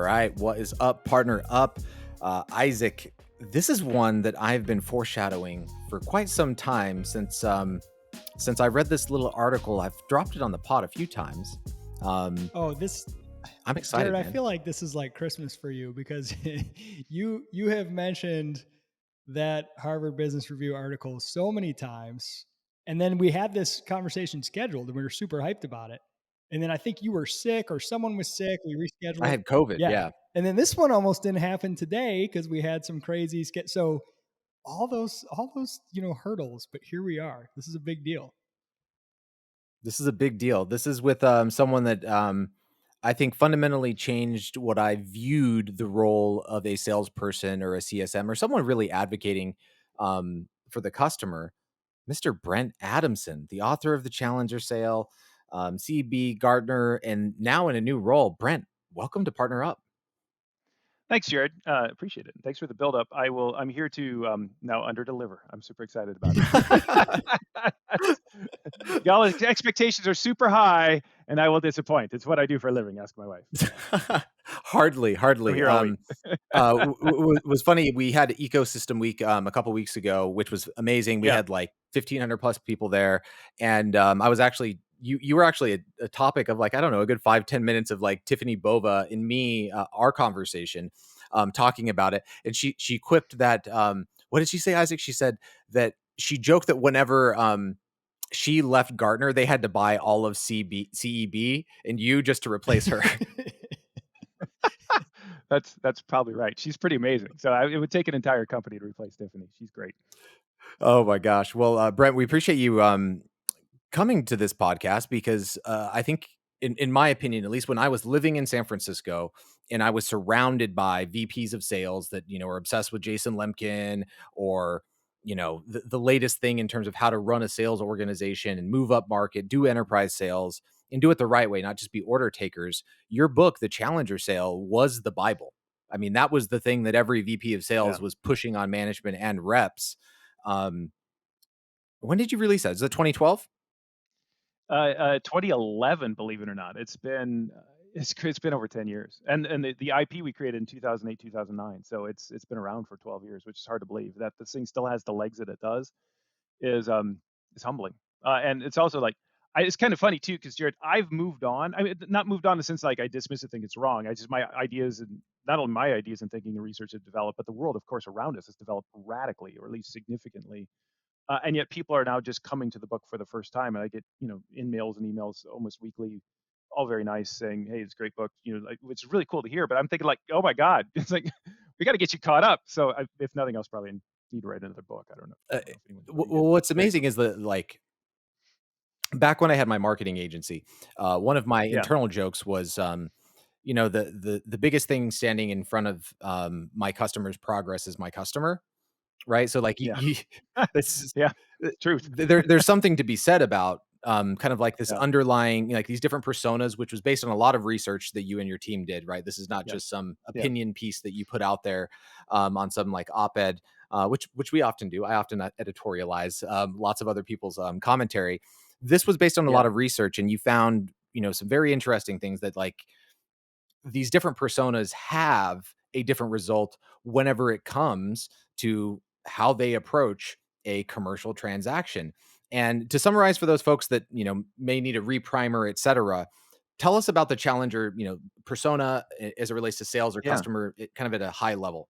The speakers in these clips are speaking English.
right, what is up, Partner Up? Isaac, this is one that I've been foreshadowing for quite some time since I read this little article. I've dropped it on the pod a few times. Um, Oh, this, I'm Jared, excited, I man. feel like this is like Christmas for you because you have mentioned that Harvard Business Review article so many times. And then we had this conversation scheduled and we were super hyped about it. And then I think you were sick or someone was sick. We I rescheduled it. had COVID, Yeah. yeah. And then this one almost didn't happen today because we had some crazy so all those, hurdles, but here we are. This is a big deal. This is a big deal. This is with someone that I think fundamentally changed what I viewed the role of a salesperson or a CSM or someone really advocating for the customer. Mr. Brent Adamson, the author of the Challenger Sale, CB, Gartner, and now in a new role. Brent, welcome to Partner Up. Thanks, Jared. Appreciate it. Thanks for the build-up. I'm here to now under-deliver. I'm super excited about it. Y'all's expectations are super high, and I will disappoint. It's what I do for a living. Ask my wife. Hardly. I'm here all week. Was funny. We had Ecosystem Week a couple weeks ago, which was amazing. We had like 1,500 plus people there, and I was actually you were actually a topic of like, I don't know, a good 5-10 minutes of like Tiffany Bova and me, our conversation, talking about it, and she quipped that what did she say, Isaac? She said that she joked that whenever she left Gartner, they had to buy all of CEB and you just to replace her. That's probably right. She's pretty amazing. So it would take an entire company to replace Tiffany. She's great. Oh my gosh. Well, Brent, we appreciate you coming to this podcast because I think, in my opinion, at least when I was living in San Francisco and I was surrounded by VPs of sales that, are obsessed with Jason Lemkin or, the latest thing in terms of how to run a sales organization and move up market, do enterprise sales and do it the right way, not just be order takers. Your book, The Challenger Sale, was the Bible. I mean, that was the thing that every VP of sales was pushing on management and reps. When did you release that? Is it 2012? 2011, believe it or not. It's been over 10 years, and the IP we created in 2008, 2009. So it's been around for 12 years, which is hard to believe that this thing still has the legs that it does. Is humbling, and it's also like it's kind of funny too, because Jared, I've moved on. I mean, not moved on in the sense like I dismiss it, think it's wrong. My ideas, and not only my ideas and thinking, the research have developed, but the world, of course, around us has developed radically, or at least significantly. And yet people are now just coming to the book for the first time. And I get, in-mails and emails almost weekly, all very nice, saying, hey, it's a great book, like, which is really cool to hear. But I'm thinking like, oh my God, it's like, we got to get you caught up. So if nothing else, probably need to write another book. I don't know. Well, what's amazing is that, like, back when I had my marketing agency, one of my internal jokes was, the biggest thing standing in front of my customer's progress is my customer. Right. So like, this is truth. There's something to be said about kind of like this underlying, like these different personas, which was based on a lot of research that you and your team did. Right. This is not just some opinion piece that you put out there on some like op-ed, which we often do. I often editorialize lots of other people's commentary. This was based on a lot of research, and you found, some very interesting things that like these different personas have a different result whenever it comes to how they approach a commercial transaction. And to summarize for those folks that, may need a reprimer, et cetera, tell us about the Challenger, persona as it relates to sales or customer, kind of at a high level.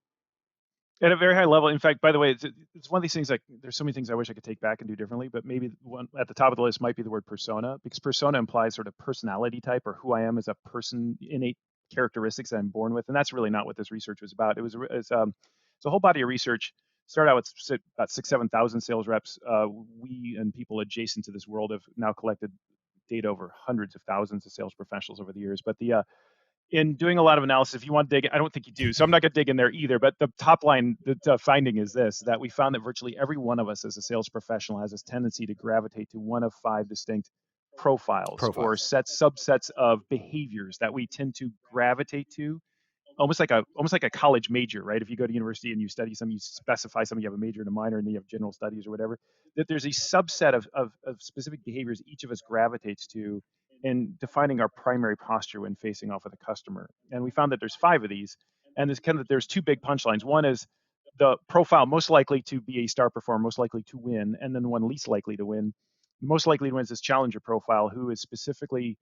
At a very high level. In fact, by the way, it's one of these things, like there's so many things I wish I could take back and do differently, but maybe one at the top of the list might be the word persona, because persona implies sort of personality type, or who I am as a person, innate characteristics that I'm born with. And that's really not what this research was about. It's a whole body of research. Started out with about 6,000-7,000 sales reps. We and people adjacent to this world have now collected data over hundreds of thousands of sales professionals over the years. But in doing a lot of analysis, if you want to dig, I don't think you do, so I'm not going to dig in there either. But the top line, the finding is this: that we found that virtually every one of us as a sales professional has this tendency to gravitate to one of 5 distinct profiles. Or subsets of behaviors that we tend to gravitate to, almost like a college major, right? If you go to university and you study something, you specify something, you have a major and a minor, and then you have general studies or whatever. That there's a subset of specific behaviors each of us gravitates to. in defining our primary posture when facing off with a customer. And we found that there's 5 of these, and there's 2 big punchlines. One is the profile most likely to be a star performer, most likely to win, and then the one least likely to win. Most likely to win is this challenger profile, who is specifically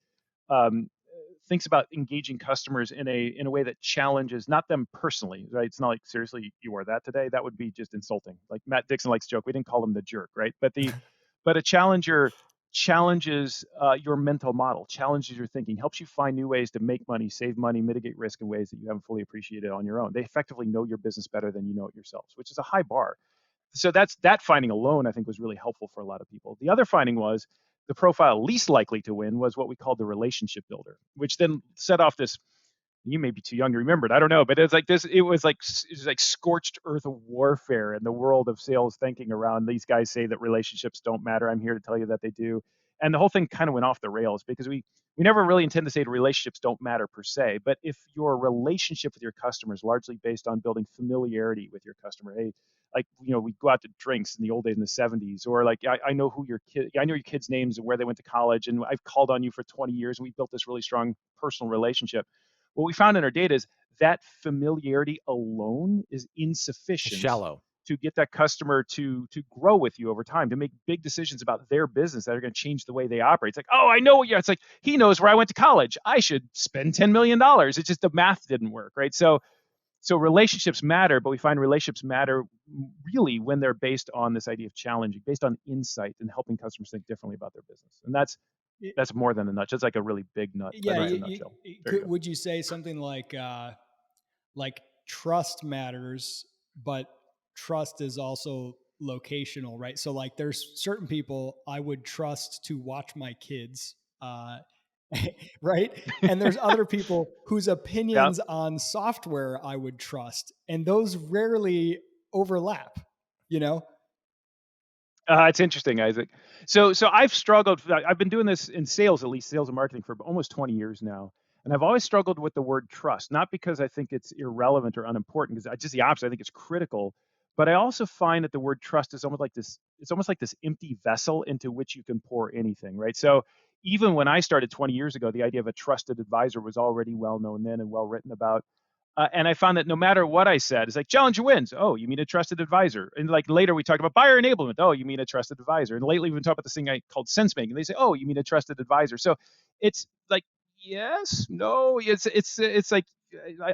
um, thinks about engaging customers in a way that challenges not them personally, right? It's not like, seriously, you wore that today. That would be just insulting. Like Matt Dixon likes to joke, we didn't call him the jerk, right? But a challenger challenges your mental model, challenges your thinking, helps you find new ways to make money, save money, mitigate risk in ways that you haven't fully appreciated on your own. They effectively know your business better than you know it yourselves, which is a high bar. So that finding alone, I think, was really helpful for a lot of people. The other finding was the profile least likely to win was what we called the relationship builder, which then set off this. You may be too young to remember it. I don't know, but it's like this. It was like scorched earth warfare in the world of sales thinking around. These guys say that relationships don't matter. I'm here to tell you that they do. And the whole thing kind of went off the rails because we never really intend to say that relationships don't matter per se. But if your relationship with your customer is largely based on building familiarity with your customer, hey, like, we go out to drinks in the old days in the 70s, or like I know who your kid, I know your kids' names and where they went to college, and I've called on you for 20 years, and we built this really strong personal relationship. What we found in our data is that familiarity alone is insufficient Shallow. to get that customer to grow with you over time, to make big decisions about their business that are going to change the way they operate. It's like, oh, I know. Yeah, it's like, he knows where I went to college, I should spend $10 million. It's just the math didn't work, right? So relationships matter, but we find relationships matter really when they're based on this idea of challenging, based on insight and helping customers think differently about their business. And that's more than a nutshell. It's like a really big nut, but Yeah, it's a nutshell. There you go. would you say something like trust matters, but trust is also locational, right? So like there's certain people I would trust to watch my kids, right? And there's other people whose Yeah. opinions on software I would trust, and those rarely overlap, you know? It's interesting, Isaac. So I've struggled. I've been doing this in sales, at least sales and marketing, for almost 20 years now, and I've always struggled with the word trust. Not because I think it's irrelevant or unimportant, because just the opposite. I think it's critical. But I also find that the word trust is almost like this. It's almost like this empty vessel into which you can pour anything, right? So even when I started 20 years ago, the idea of a trusted advisor was already well known then and well written about. And I found that no matter what I said, it's like Challenger wins. Oh, you mean a trusted advisor? And like later we talked about buyer enablement. Oh, you mean a trusted advisor? And lately we've been talking about this thing called sense making. They say, oh, you mean a trusted advisor? So it's like, yes, no, it's like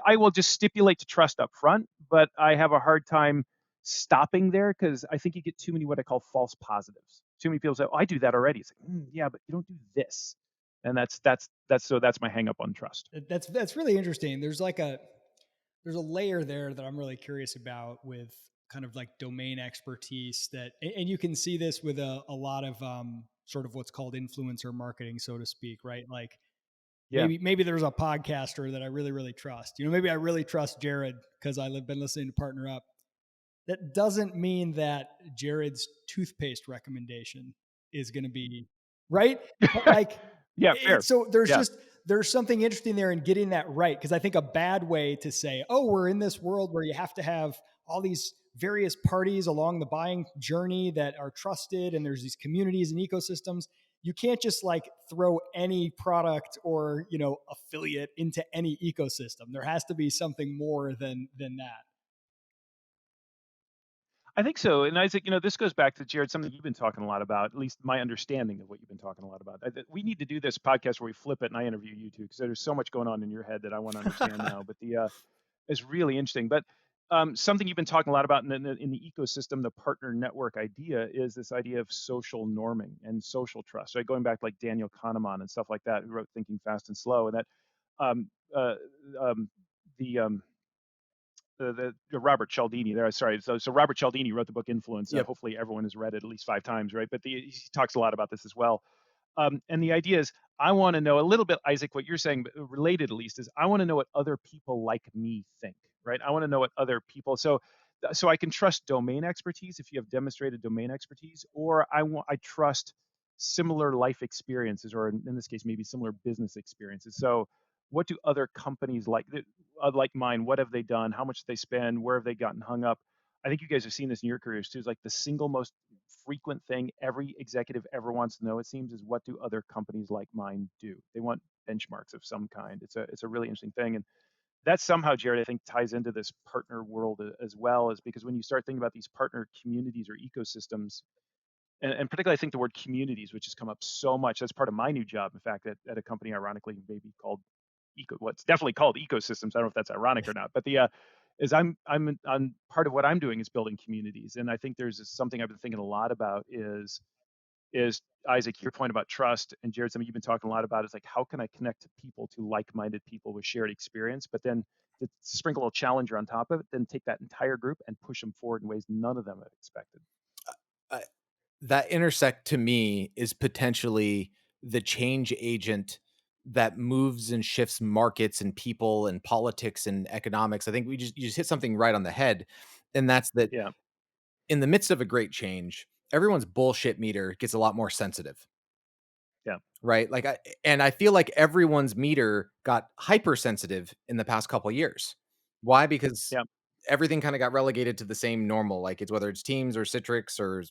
I will just stipulate to trust up front, but I have a hard time stopping there because I think you get too many what I call false positives. Too many people say, oh, I do that already. It's like, yeah, but you don't do this. And that's my hang up on trust. That's really interesting. There's a layer there that I'm really curious about with kind of like domain expertise and you can see this with a lot of sort of what's called influencer marketing, so to speak, right? Like Yeah. maybe there's a podcaster that I really, really trust. Maybe I really trust Jared because I've been listening to PartnerUp. That doesn't mean that Jared's toothpaste recommendation is going to be right. But like, Yeah, fair. so Yeah. there's something interesting there in getting that right. Because I think a bad way to say, oh, we're in this world where you have to have all these various parties along the buying journey that are trusted, and there's these communities and ecosystems. You can't just like throw any product or affiliate into any ecosystem. There has to be something more than that. I think so. And Isaac, this goes back to Jared, something you've been talking a lot about, at least my understanding of what you've been talking a lot about. We need to do this podcast where we flip it and I interview you too, because there's so much going on in your head that I want to understand now. But it's really interesting. But something you've been talking a lot about in the ecosystem, the partner network idea, is this idea of social norming and social trust, right? Going back to like Daniel Kahneman and stuff like that, who wrote Thinking Fast and Slow, and that um, uh, the Robert Cialdini there. Sorry. So Robert Cialdini wrote the book Influence. Yep. Hopefully everyone has read it at least 5 times, right? But he talks a lot about this as well. And the idea is, I want to know a little bit, Isaac, what you're saying, but related at least, is I want to know what other people like me think, right? I want to know what other people. So I can trust domain expertise if you have demonstrated domain expertise, or I trust similar life experiences, or in this case, maybe similar business experiences. So what do other companies like mine? What have they done? How much do they spend? Where have they gotten hung up? I think you guys have seen this in your careers too. Is like the single most frequent thing every executive ever wants to know, it seems, is what do other companies like mine do? They want benchmarks of some kind. It's a really interesting thing. And that somehow, Jared, I think ties into this partner world as well, is because when you start thinking about these partner communities or ecosystems, and particularly I think the word communities, which has come up so much, that's part of my new job, in fact, at a company, ironically, maybe called what's definitely called ecosystems. I don't know if that's ironic or not, but is I'm part of what I'm doing is building communities. And I think there's something I've been thinking a lot about is Isaac, your point about trust, and Jared, something you've been talking a lot about is like, how can I connect people to like-minded people with shared experience, but then to sprinkle a challenger on top of it, then take that entire group and push them forward in ways none of them had expected. Uh, that intersect to me is potentially the change agent that moves and shifts markets and people and politics and economics. I think you just hit something right on the head. And that's that Yeah, in the midst of a great change, everyone's bullshit meter gets a lot more sensitive, yeah, right? And I feel like everyone's meter got hypersensitive in the past couple years. Why? Because yeah, everything kind of got relegated to the same normal, like it's whether it's Teams or Citrix or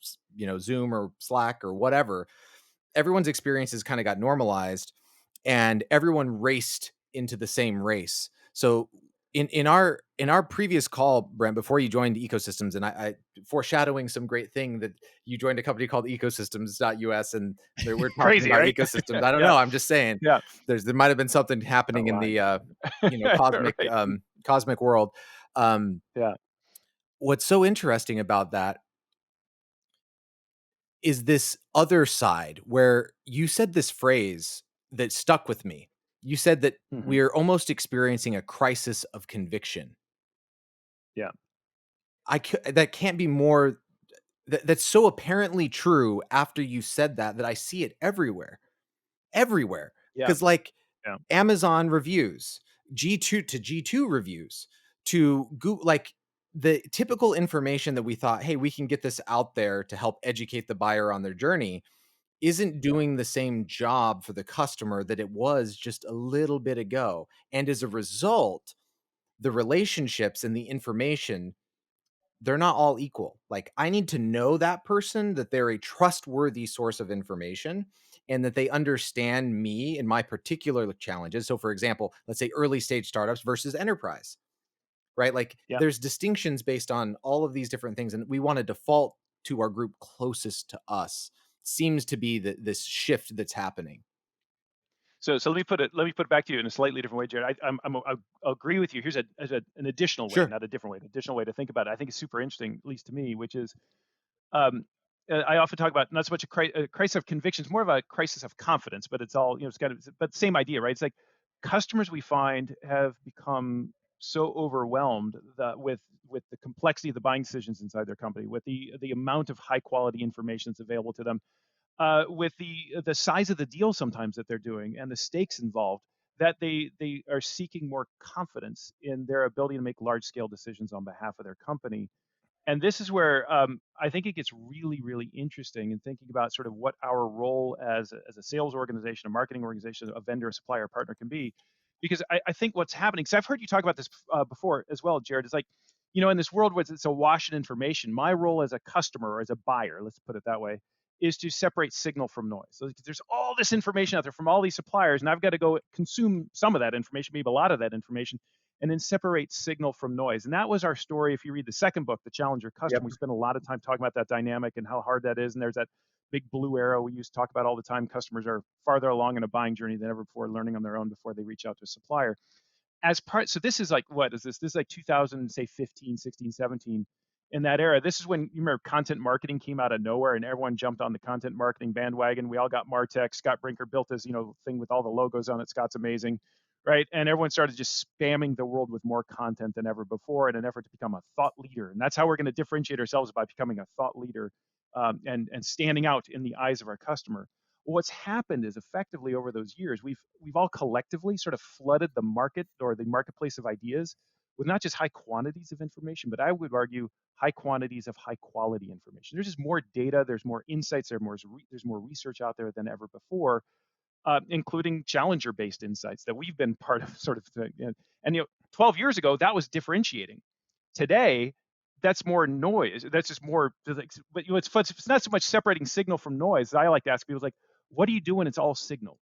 Zoom or Slack or whatever. Everyone's experiences kind of got normalized, and everyone raced into the same race. So in our previous call, Brent, before you joined Ecosystems, and I foreshadowing some great thing that you joined a company called Ecosystems.us, and we're talking crazy, about right? ecosystems. I don't Yeah, know. I'm just saying yeah, there might have been something a happening in lot, the cosmic right? cosmic world. Um, Yeah, what's so interesting about that is this other side where you said this phrase that stuck with me. You said that hmm, we're almost experiencing a crisis of conviction. yeah, That can't be more that's so apparently true after you said that I see it everywhere. Everywhere. yeah, Cuz like yeah, Amazon reviews, G2 to G2 reviews to like the typical information that we thought, "Hey, we can get this out there to help educate the buyer on their journey." Isn't yeah. doing the same job for the customer that it was just a little bit ago. And as a result, the relationships and the information, they're not all equal. Like, I need to know that person, that they're a trustworthy source of information, and that they understand me and my particular challenges. So, for example, let's say early stage startups versus enterprise, right? Like, Yeah. there's distinctions based on all of these different things, and we want to default to our group closest to us. Seems to be this shift that's happening. So let me put it back to you in a slightly different way, Jared. I'll agree with you. Here's an additional way, Sure. not a different way, an additional way to think about it. I think it's super interesting, at least to me, which is um, I often talk about not so much a crisis of conviction, it's more of a crisis of confidence, but it's all, it's kind of, but same idea, right? It's like customers we find have become so overwhelmed that with the complexity of the buying decisions inside their company, with the amount of high quality information that's available to them, with the size of the deal sometimes that they're doing and the stakes involved, that they are seeking more confidence in their ability to make large scale decisions on behalf of their company. And this is where I think it gets really, really interesting in thinking about sort of what our role as a sales organization, a marketing organization, a vendor, a supplier, a partner can be. Because I think what's happening, because I've heard you talk about this before as well, Jared, is like, in this world where it's a wash of information, my role as a customer or as a buyer, let's put it that way, is to separate signal from noise. So there's all this information out there from all these suppliers, and I've got to go consume some of that information, maybe a lot of that information, and then separate signal from noise. And that was our story. If you read the second book, The Challenger Yep. Customer, we spent a lot of time talking about that dynamic and how hard that is. And there's that big blue arrow we used to talk about all the time. Customers are farther along in a buying journey than ever before, learning on their own before they reach out to a supplier. So this is like, what is this? This is like 2000, say 15, 16, 17. In that era, this is when you remember content marketing came out of nowhere and everyone jumped on the content marketing bandwagon. We all got Martech. Scott Brinker built this, thing with all the logos on it. Scott's amazing, right? And everyone started just spamming the world with more content than ever before in an effort to become a thought leader. And that's how we're going to differentiate ourselves, by becoming a thought leader, and standing out in the eyes of our customer. Well, what's happened is effectively over those years, we've all collectively sort of flooded the market or the marketplace of ideas with not just high quantities of information, but I would argue high quantities of high quality information. There's just more data, there's more insights, there's more research out there than ever before, including challenger based insights that we've been part of, sort of thing. And 12 years ago, that was differentiating. Today, that's more noise. That's just more, like, but it's not so much separating signal from noise. I like to ask people, like, what do you do when it's all signal?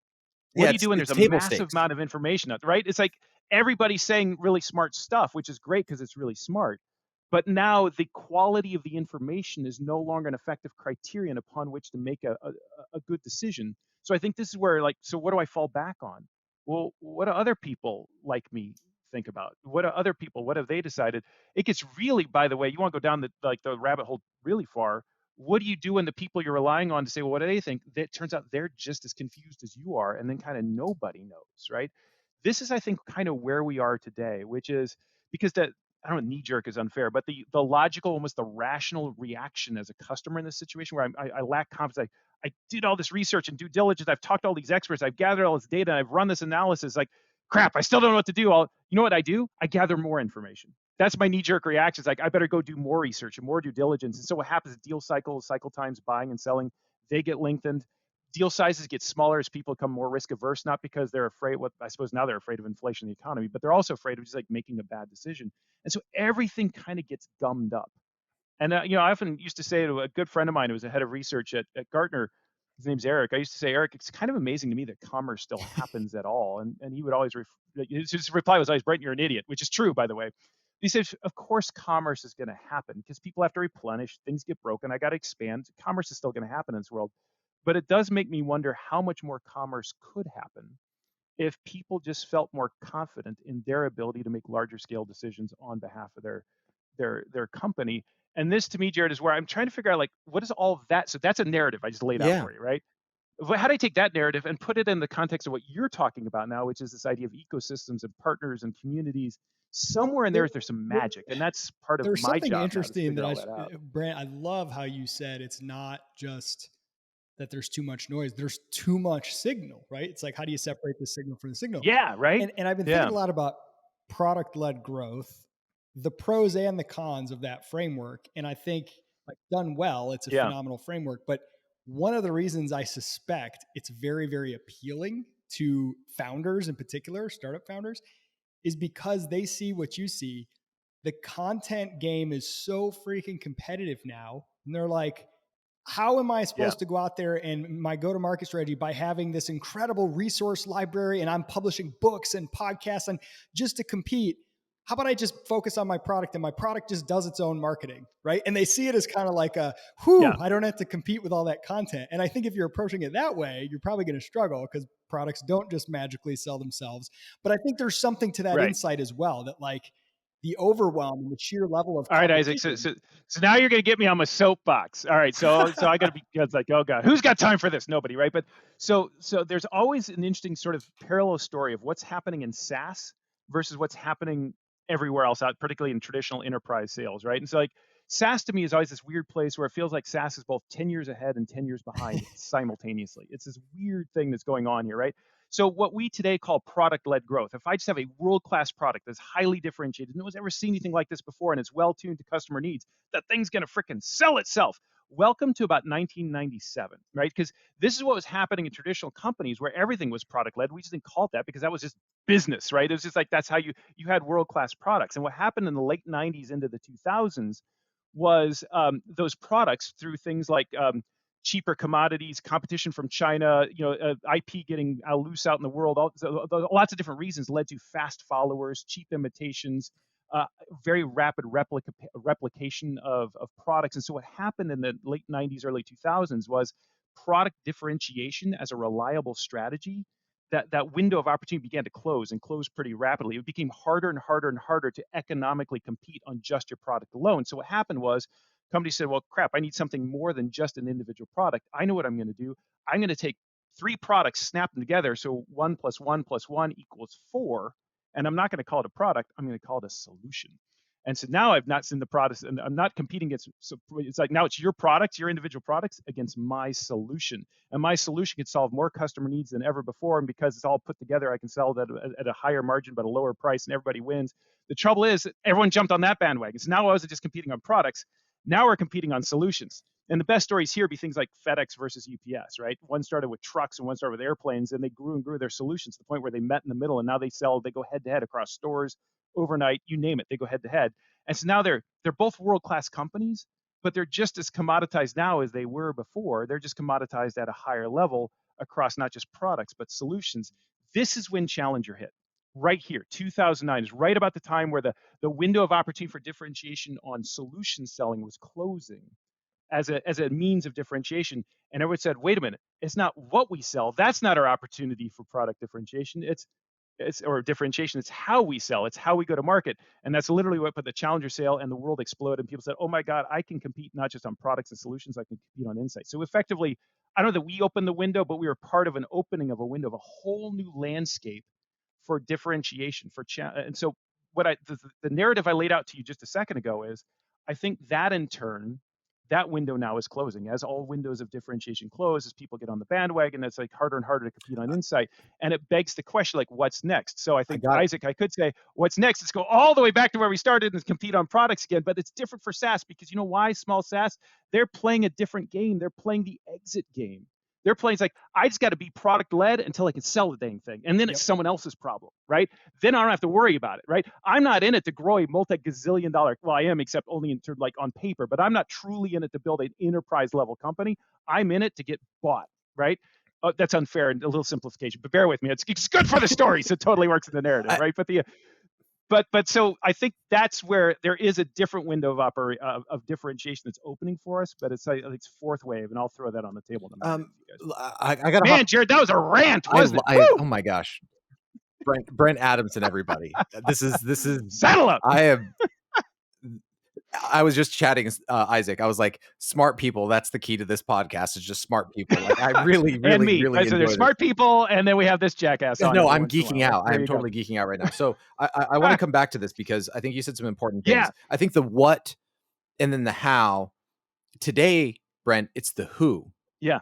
What Yeah, do you do when it's there's a table massive stakes. amount of information out there, right? It's like everybody's saying really smart stuff, which is great because it's really smart. But now the quality of the information is no longer an effective criterion upon which to make a good decision. So I think this is where, like, so what do I fall back on? Well, what do other people like me think about? What do other people, what have they decided? It gets really, by the way, you want to go down the rabbit hole really far. What do you do when the people you're relying on to say, well, what do they think? It turns out they're just as confused as you are, and then kind of nobody knows, right? This is, I think, kind of where we are today, which is because that, I don't know, knee jerk is unfair, but the logical, almost the rational reaction as a customer in this situation where I lack confidence. I did all this research and due diligence. I've talked to all these experts. I've gathered all this data. I've run this analysis. Like, crap, I still don't know what to do. You know what I do? I gather more information. That's my knee-jerk reaction. It's like, I better go do more research and more due diligence. And so what happens is deal cycle times, buying and selling, they get lengthened. Deal sizes get smaller as people become more risk averse, not because they're afraid, what I suppose now they're afraid of inflation in the economy, but they're also afraid of just like making a bad decision. And so everything kind of gets gummed up. And I often used to say to a good friend of mine who was a head of research at Gartner, his name's Eric. I used to say, Eric, it's kind of amazing to me that commerce still happens at all. And he would always, his reply was always, Brent, you're an idiot, which is true, by the way. He says, of course, commerce is going to happen because people have to replenish, things get broken, I got to expand. Commerce is still going to happen in this world. But it does make me wonder how much more commerce could happen if people just felt more confident in their ability to make larger scale decisions on behalf of their company. And this, to me, Jared, is where I'm trying to figure out, like, what is all of that? So that's a narrative I just laid out Yeah. for you, right? How do I take that narrative and put it in the context of what you're talking about now, which is this idea of ecosystems and partners and communities? Somewhere in There, there's some there, magic, and that's part of there's my something job now, to interesting figure that all that out. Brant, I love how you said it's not just that there's too much noise. There's too much signal, right? It's like, how do you separate the signal from the signal? Yeah, right. And I've been thinking Yeah, a lot about product-led growth, the pros and the cons of that framework. And I think, like, done well, it's a yeah, phenomenal framework. But one of the reasons I suspect it's very, very appealing to founders in particular, startup founders, is because they see what you see. The content game is so freaking competitive now. And they're like, how am I yeah. supposed to go out there and my go-to-market strategy by having this incredible resource library and I'm publishing books and podcasts and just to compete? How about I just focus on my product and my product just does its own marketing, right? And they see it as kind of like Yeah. I don't have to compete with all that content. And I think if you're approaching it that way, you're probably going to struggle because products don't just magically sell themselves. But I think there's something to that Right. insight as well, that like the overwhelm and the sheer level of All right, Isaac. So, competition. so, so now you're going to get me on my soapbox. All right. So I got to be, it's like, oh God, who's got time for this? Nobody, right? But so there's always an interesting sort of parallel story of what's happening in SaaS versus what's happening everywhere else out, particularly in traditional enterprise sales, right? And so, like, SaaS to me is always this weird place where it feels like SaaS is both 10 years ahead and 10 years behind simultaneously. It's this weird thing that's going on here, right? So what we today call product-led growth, if I just have a world-class product that's highly differentiated, no one's ever seen anything like this before, and it's well-tuned to customer needs, that thing's going to freaking sell itself. Welcome to about 1997, right? Because this is what was happening in traditional companies where everything was product-led. We just didn't call it that because that was just business, right? It was just like that's how you had world-class products. And what happened in the late 90s into the 2000s was those products through things like cheaper commodities, competition from China, IP getting loose out in the world, lots of different reasons led to fast followers, cheap imitations, very rapid replication of products. And so what happened in the late 90s, early 2000s was product differentiation as a reliable strategy. That window of opportunity began to close and close pretty rapidly. It became harder and harder and harder to economically compete on just your product alone. So what happened was companies said, well, crap, I need something more than just an individual product. I know what I'm going to do. I'm going to take 3 products, snap them together. So 1 + 1 + 1 = 4. And I'm not going to call it a product. I'm going to call it a solution. And so now I've not seen the products, and I'm not competing against. So it's like now it's your products, your individual products against my solution, and my solution can solve more customer needs than ever before. And because it's all put together, I can sell that at a higher margin but a lower price, and everybody wins. The trouble is, everyone jumped on that bandwagon. So now I wasn't just competing on products. Now we're competing on solutions. And the best stories here be things like FedEx versus UPS, right? One started with trucks and one started with airplanes, and they grew and grew their solutions to the point where they met in the middle, and now they go head to head across stores, overnight, you name it, they go head to head. And so now they're both world-class companies, but they're just as commoditized now as they were before. They're just commoditized at a higher level across not just products, but solutions. This is when Challenger hit. Right here, 2009 is right about the time where the window of opportunity for differentiation on solution selling was closing as a means of differentiation. And everyone said, wait a minute, it's not what we sell. That's not our opportunity for product differentiation. It's or differentiation. It's how we sell. It's how we go to market. And that's literally what put the Challenger sale and the world exploded. And people said, oh my God, I can compete not just on products and solutions, I can compete on insights. So effectively, I don't know that we opened the window, but we were part of an opening of a window of a whole new landscape for differentiation. And so what the narrative I laid out to you just a second ago is, I think that in turn, that window now is closing. As all windows of differentiation close, as people get on the bandwagon, it's like harder and harder to compete on insight. And it begs the question, like, what's next? So I think, Isaac, I could say, what's next? Let's go all the way back to where we started and compete on products again. But it's different for SaaS because you know why? Small SaaS, they're playing a different game. They're playing the exit game. Their play's like, I just got to be product led until I can sell the dang thing. And then it's someone else's problem, right? Then I don't have to worry about it, right? I'm not in it to grow a multi-gazillion dollar, well, I am, except only in like on paper, but I'm not truly in it to build an enterprise level company. I'm in it to get bought, right? That's unfair and a little simplification, but bear with me. It's good for the story, so it totally works in the narrative, right? But so I think that's where there is a different window of differentiation that's opening for us, but it's fourth wave, and I'll throw that on the table. I got man, Jared, that was a rant, wasn't it? Oh my gosh, Brent Adamson, everybody, this is saddle up. I was just chatting, Isaac. I was like, smart people. That's the key to this podcast. It's just smart people. Like, I really so there's smart people, and then we have this jackass on. No, I'm geeking out. I'm totally geeking out right now. So I want to come back to this because I think you said some important things. Yeah. I think the what and then the how. Today, Brent, it's the who. Yeah.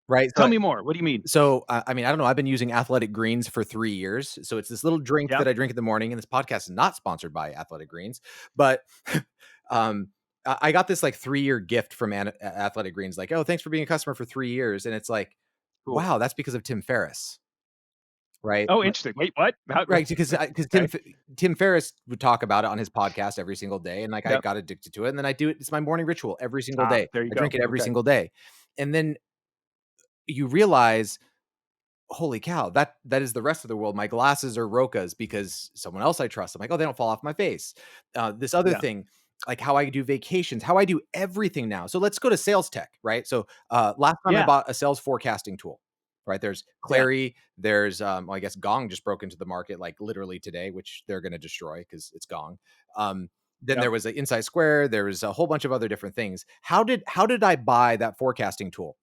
Right. Tell me more. What do you mean? So, I mean, I don't know. I've been using Athletic Greens for 3 years. So it's this little drink that I drink in the morning. And this podcast is not sponsored by Athletic Greens, but I got this like 3-year gift from Athletic Greens. Like, oh, thanks for being a customer for 3 years. And it's like, cool. Wow, that's because of Tim Ferriss. Right. Oh, interesting. Wait, what? Right. Because Tim Ferriss would talk about it on his podcast every single day. And like, I got addicted to it. And then I do it. It's my morning ritual every single day. There you I drink it every single day. And then you realize, holy cow, that is the rest of the world. My glasses are Rokas because someone else I trust. I'm like, oh, they don't fall off my face. This other thing, like how I do vacations, how I do everything now. So let's go to sales tech, right? So last time I bought a sales forecasting tool, right? There's Clary, there's, well, I guess Gong just broke into the market like literally today, which they're going to destroy because it's Gong. Then there was an Insight Square. There was a whole bunch of other different things. How did I buy that forecasting tool?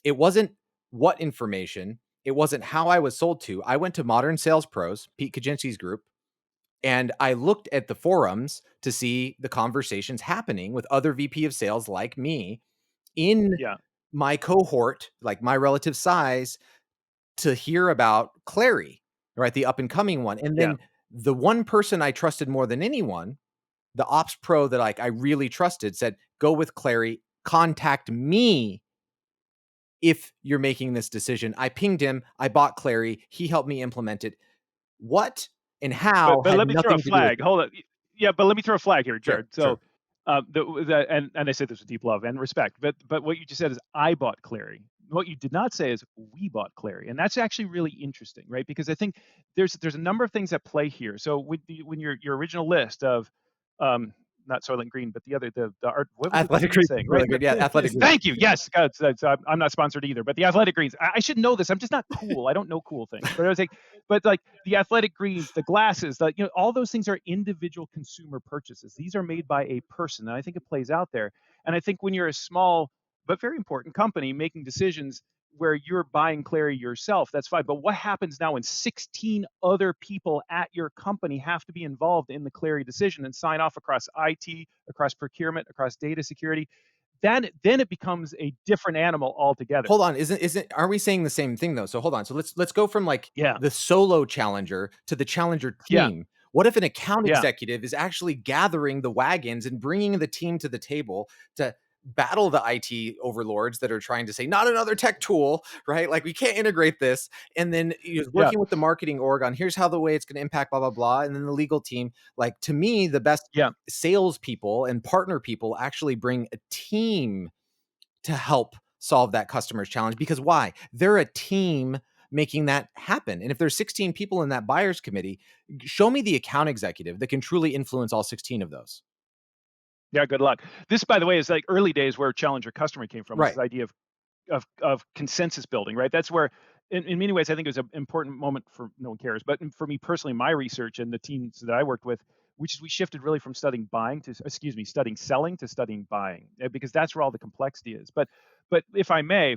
It wasn't what information. It wasn't how I was sold to. I went to Modern Sales Pros, Pete Kaczynski's group, and I looked at the forums to see the conversations happening with other VP of sales like me in my cohort, like my relative size, to hear about Clary, right? The up and coming one. And then the one person I trusted more than anyone, the ops pro that like I really trusted, said, go with Clary, contact me if you're making this decision. I pinged him. I bought Clary. He helped me implement it. What and how? But let me throw a flag. Hold on. Yeah, but let me throw a flag here, Jared. Sure. And I say this with deep love and respect. But what you just said is I bought Clary. What you did not say is we bought Clary, and that's actually really interesting, right? Because I think there's a number of things at play here. So when your original list of not Soylent Green, but the other, the art, what was Athletic Greens, saying, really right? good. Yeah, Athletic Greens. Thank you. Yes, God, so I'm not sponsored either, but the Athletic Greens. I should know this. I'm just not cool. I don't know cool things. But I was like, but like the Athletic Greens, the glasses, all those things are individual consumer purchases. These are made by a person, and I think it plays out there. And I think when you're a small but very important company making decisions where you're buying Clary yourself, that's fine. But what happens now when 16 other people at your company have to be involved in the Clary decision and sign off across IT, across procurement, across data security? Then it becomes a different animal altogether. Hold on, aren't we saying the same thing though? So hold on. So let's go from like the solo challenger to the challenger team. What if an account executive is actually gathering the wagons and bringing the team to the table to battle the IT overlords that are trying to say, not another tech tool, right? Like we can't integrate this. And then Yeah. working with the marketing org on here's how the way it's going to impact blah, blah, blah. And then the legal team, like to me, the best Yeah. salespeople and partner people actually bring a team to help solve that customer's challenge. Because why? They're a team making that happen. And if there's 16 people in that buyer's committee, show me the account executive that can truly influence all 16 of those. Yeah, good luck. This, by the way, is like early days where challenger customer came from. Right. This idea of consensus building, right? That's where, in many ways, I think it was an important moment for no one cares, but for me personally, my research and the teams that I worked with, which is we shifted really from studying studying selling to studying buying, because that's where all the complexity is. But if I may,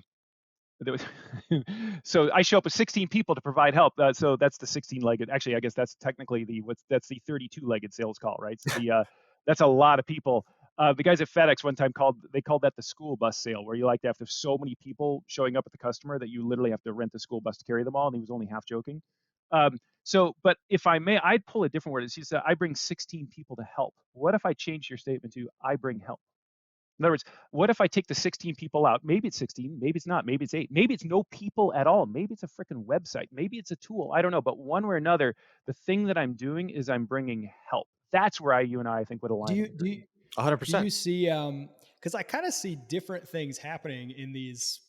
there was so I show up with 16 people to provide help. So that's the 16-legged. Actually, I guess that's technically that's the 32-legged sales call, right? So that's a lot of people. The guys at FedEx one time called that the school bus sale, where you like to have so many people showing up at the customer that you literally have to rent the school bus to carry them all. And he was only half joking. But if I may, I'd pull a different word. He said, I bring 16 people to help. What if I change your statement to I bring help? In other words, what if I take the 16 people out? Maybe it's 16, maybe it's not, maybe it's 8, maybe it's no people at all, maybe it's a freaking website, maybe it's a tool. I don't know, but one way or another, the thing that I'm doing is I'm bringing help. That's where you and I think would align. Do you 100%. Do you see? Because I kind of see different things happening in these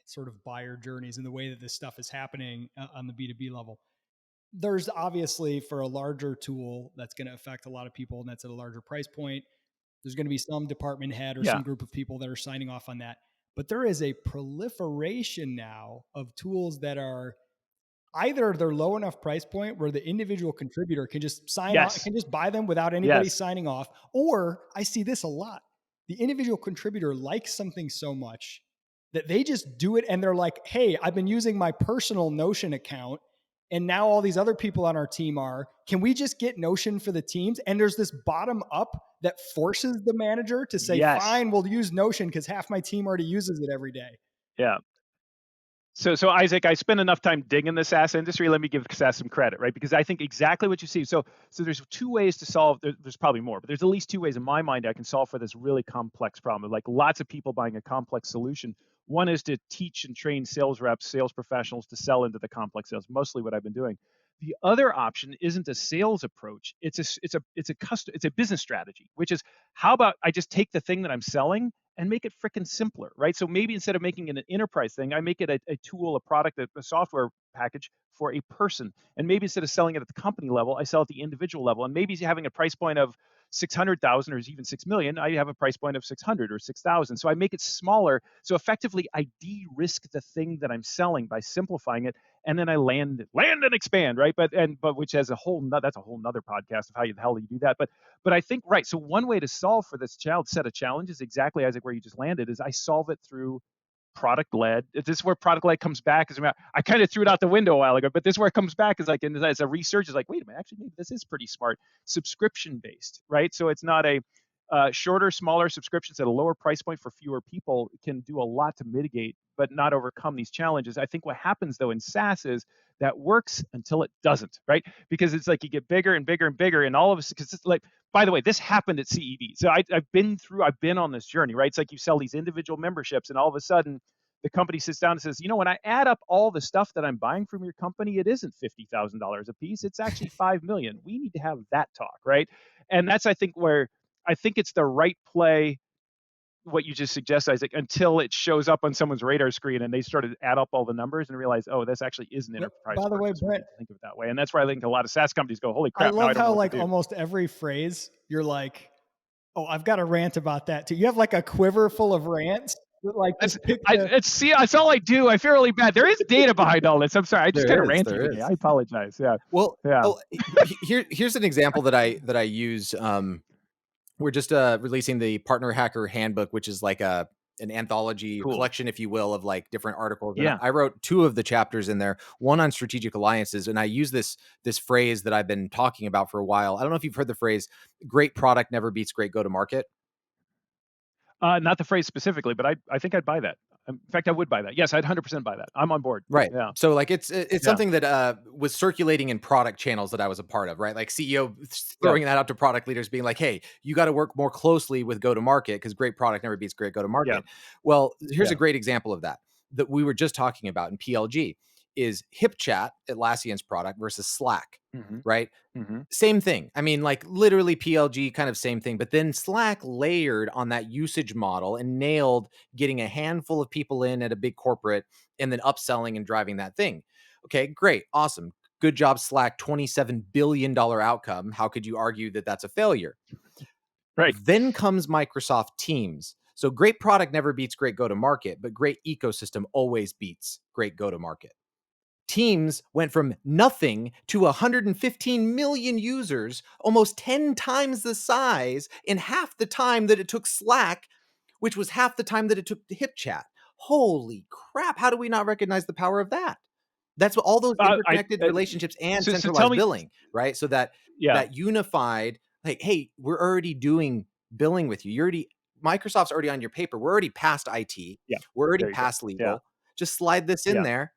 sort of buyer journeys and the way that this stuff is happening on the B2B level. There's obviously, for a larger tool that's going to affect a lot of people and that's at a larger price point, there's going to be some department head or some group of people that are signing off on that. But there is a proliferation now of tools that are either they're low enough price point where the individual contributor can just sign off, can just buy them without anybody signing off. Or I see this a lot. The individual contributor likes something so much that they just do it. And they're like, hey, I've been using my personal Notion account, and now all these other people on our team can we just get Notion for the teams? And there's this bottom up that forces the manager to say, fine, we'll use Notion because half my team already uses it every day. Yeah. So Isaac, I spent enough time digging the SaaS industry. Let me give SaaS some credit, right? Because I think exactly what you see. So there's two ways to solve. There's probably more, but there's at least two ways in my mind I can solve for this really complex problem. Like lots of people buying a complex solution. One is to teach and train sales reps, sales professionals to sell into the complex sales. Mostly what I've been doing. The other option isn't a sales approach. It's a business strategy, which is how about I just take the thing that I'm selling and make it freaking simpler, right? So maybe instead of making it an enterprise thing, I make it a tool, a product, a software package for a person. And maybe instead of selling it at the company level, I sell at the individual level. And maybe having a price point of 600,000 or even 6 million, I have a price point of 600 or 6,000. So I make it smaller. So effectively, I de-risk the thing that I'm selling by simplifying it, and then I land and expand, right? But which has that's a whole nother podcast of how the hell you do that. But I think right. So one way to solve for this set of challenges, exactly Isaac where you just landed, is I solve it through product led. This is where product led comes back. I kind of threw it out the window a while ago, but this is where it comes back is like, and as a research is like, wait a minute, actually maybe this is pretty smart. Subscription based, right? So it's not a shorter, smaller subscriptions at a lower price point for fewer people can do a lot to mitigate, but not overcome these challenges. I think what happens though in SaaS is that works until it doesn't, right? Because it's like you get bigger and bigger and bigger, and all of us, because it's like, by the way, this happened at CED. So I've been on this journey, right? It's like you sell these individual memberships, and all of a sudden the company sits down and says, when I add up all the stuff that I'm buying from your company, it isn't $50,000 a piece. It's actually 5 million. We need to have that talk, right? And that's, I think, where I think it's the right play, what you just suggest, Isaac, until it shows up on someone's radar screen and they started to add up all the numbers and realize, oh, this actually is an enterprise. By the way, Brent, think of it that way. And that's where I think a lot of SaaS companies go, holy crap. I love how like almost every phrase you're like, oh, I've got a rant about that too. You have like a quiver full of rants. Like that's all I do. I feel really bad. There is data behind all this. I'm sorry. I just kind of ranted today. I apologize. Yeah. Well, here's an example that I use. We're just releasing the Partner Hacker Handbook, which is like an anthology collection, if you will, of like different articles. Yeah. And I wrote 2 of the chapters in there, one on strategic alliances. And I use this phrase that I've been talking about for a while. I don't know if you've heard the phrase, great product never beats great go-to-market. Not the phrase specifically, but I think I'd buy that. In fact, I would buy that. Yes, I'd 100% buy that. I'm on board. Right. Yeah. So like it's Yeah. something that was circulating in product channels that I was a part of, right? Like CEO Yeah. throwing that out to product leaders being like, "Hey, you got to work more closely with go to market because great product never beats great go to Yeah. market." Well, here's a Yeah. great example of that we were just talking about in PLG is HipChat, Atlassian's product versus Slack, Mhm. right? Mhm. Same thing. I mean, like literally PLG kind of same thing, but then Slack layered on that usage model and nailed getting a handful of people in at a big corporate and then upselling and driving that thing. Okay, great. Awesome. Good job, Slack. $27 billion outcome. How could you argue that that's a failure? Right. Then comes Microsoft Teams. So great product never beats great go to market, but great ecosystem always beats great go to market. Teams went from nothing to 115 million users, almost 10 times the size in half the time that it took Slack, which was half the time that it took HipChat. Holy crap. How do we not recognize the power of that? That's what all those I interconnected relationships and so tell centralized me. billing, right? So that Yeah. that unified, like, hey, we're already doing billing with you. You're already Microsoft's already on your paper. We're already past IT. Yeah. We're already There you go. past Yeah. legal. Just slide this in Yeah. there.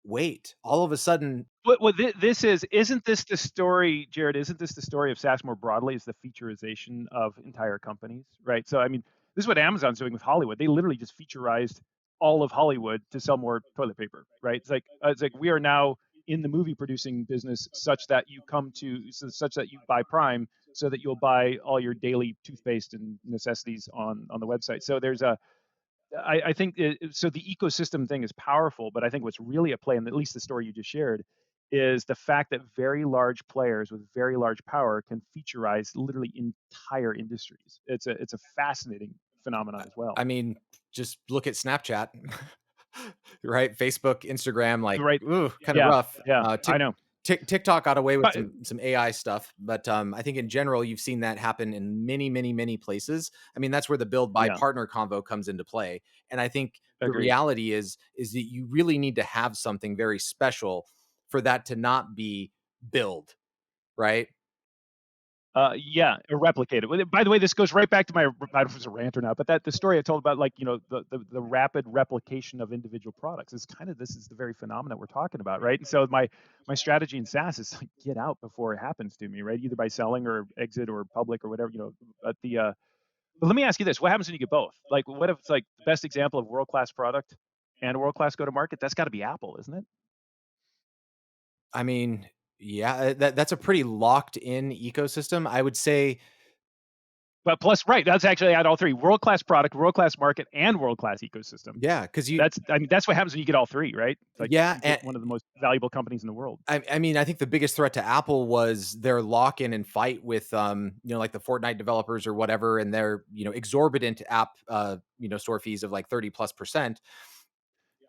Wait, all of a sudden, What this isn't this the story, Jared? Isn't this the story of SaaS more broadly? Is the featureization of entire companies, right? So I mean, this is what Amazon's doing with Hollywood. They literally just featureized all of Hollywood to sell more toilet paper, right? It's like we are now in the movie producing business, such that you such that you buy Prime, so that you'll buy all your daily toothpaste and necessities on the website. So I think so. The ecosystem thing is powerful, but I think what's really at play, and at least the story you just shared, is the fact that very large players with very large power can featureize literally entire industries. It's a fascinating phenomenon as well. I mean, just look at Snapchat, right? Facebook, Instagram, like, Right? ooh, kind of Yeah, rough. yeah. I know. TikTok got away with But some AI stuff, but I think in general you've seen that happen in many, many, many places. I mean, that's where the build by yeah, partner convo comes into play. And I think the agreed. reality is that you really need to have something very special for that to not be build, right? Yeah, or replicate it. By the way, this goes right back to my, I don't know if it's a rant or not, but that the story I told about, like, the rapid replication of individual products is this is the very phenomenon we're talking about, right? And so my strategy in SaaS is like, get out before it happens to me, right? Either by selling or exit or public or whatever, But but let me ask you this: what happens when you get both? Like, what if it's like the best example of world class product and world class go to market? That's got to be Apple, isn't it? I mean, yeah, that's a pretty locked in ecosystem. I would say, But plus, right, that's actually add all three: world class product, world class market, and world class ecosystem. yeah, because I mean, that's what happens when you get all three, right? It's like yeah, you get one of the most valuable companies in the world. I mean, I think the biggest threat to Apple was their lock in and fight with, like the Fortnite developers or whatever, and their, exorbitant app, store fees of like 30+%.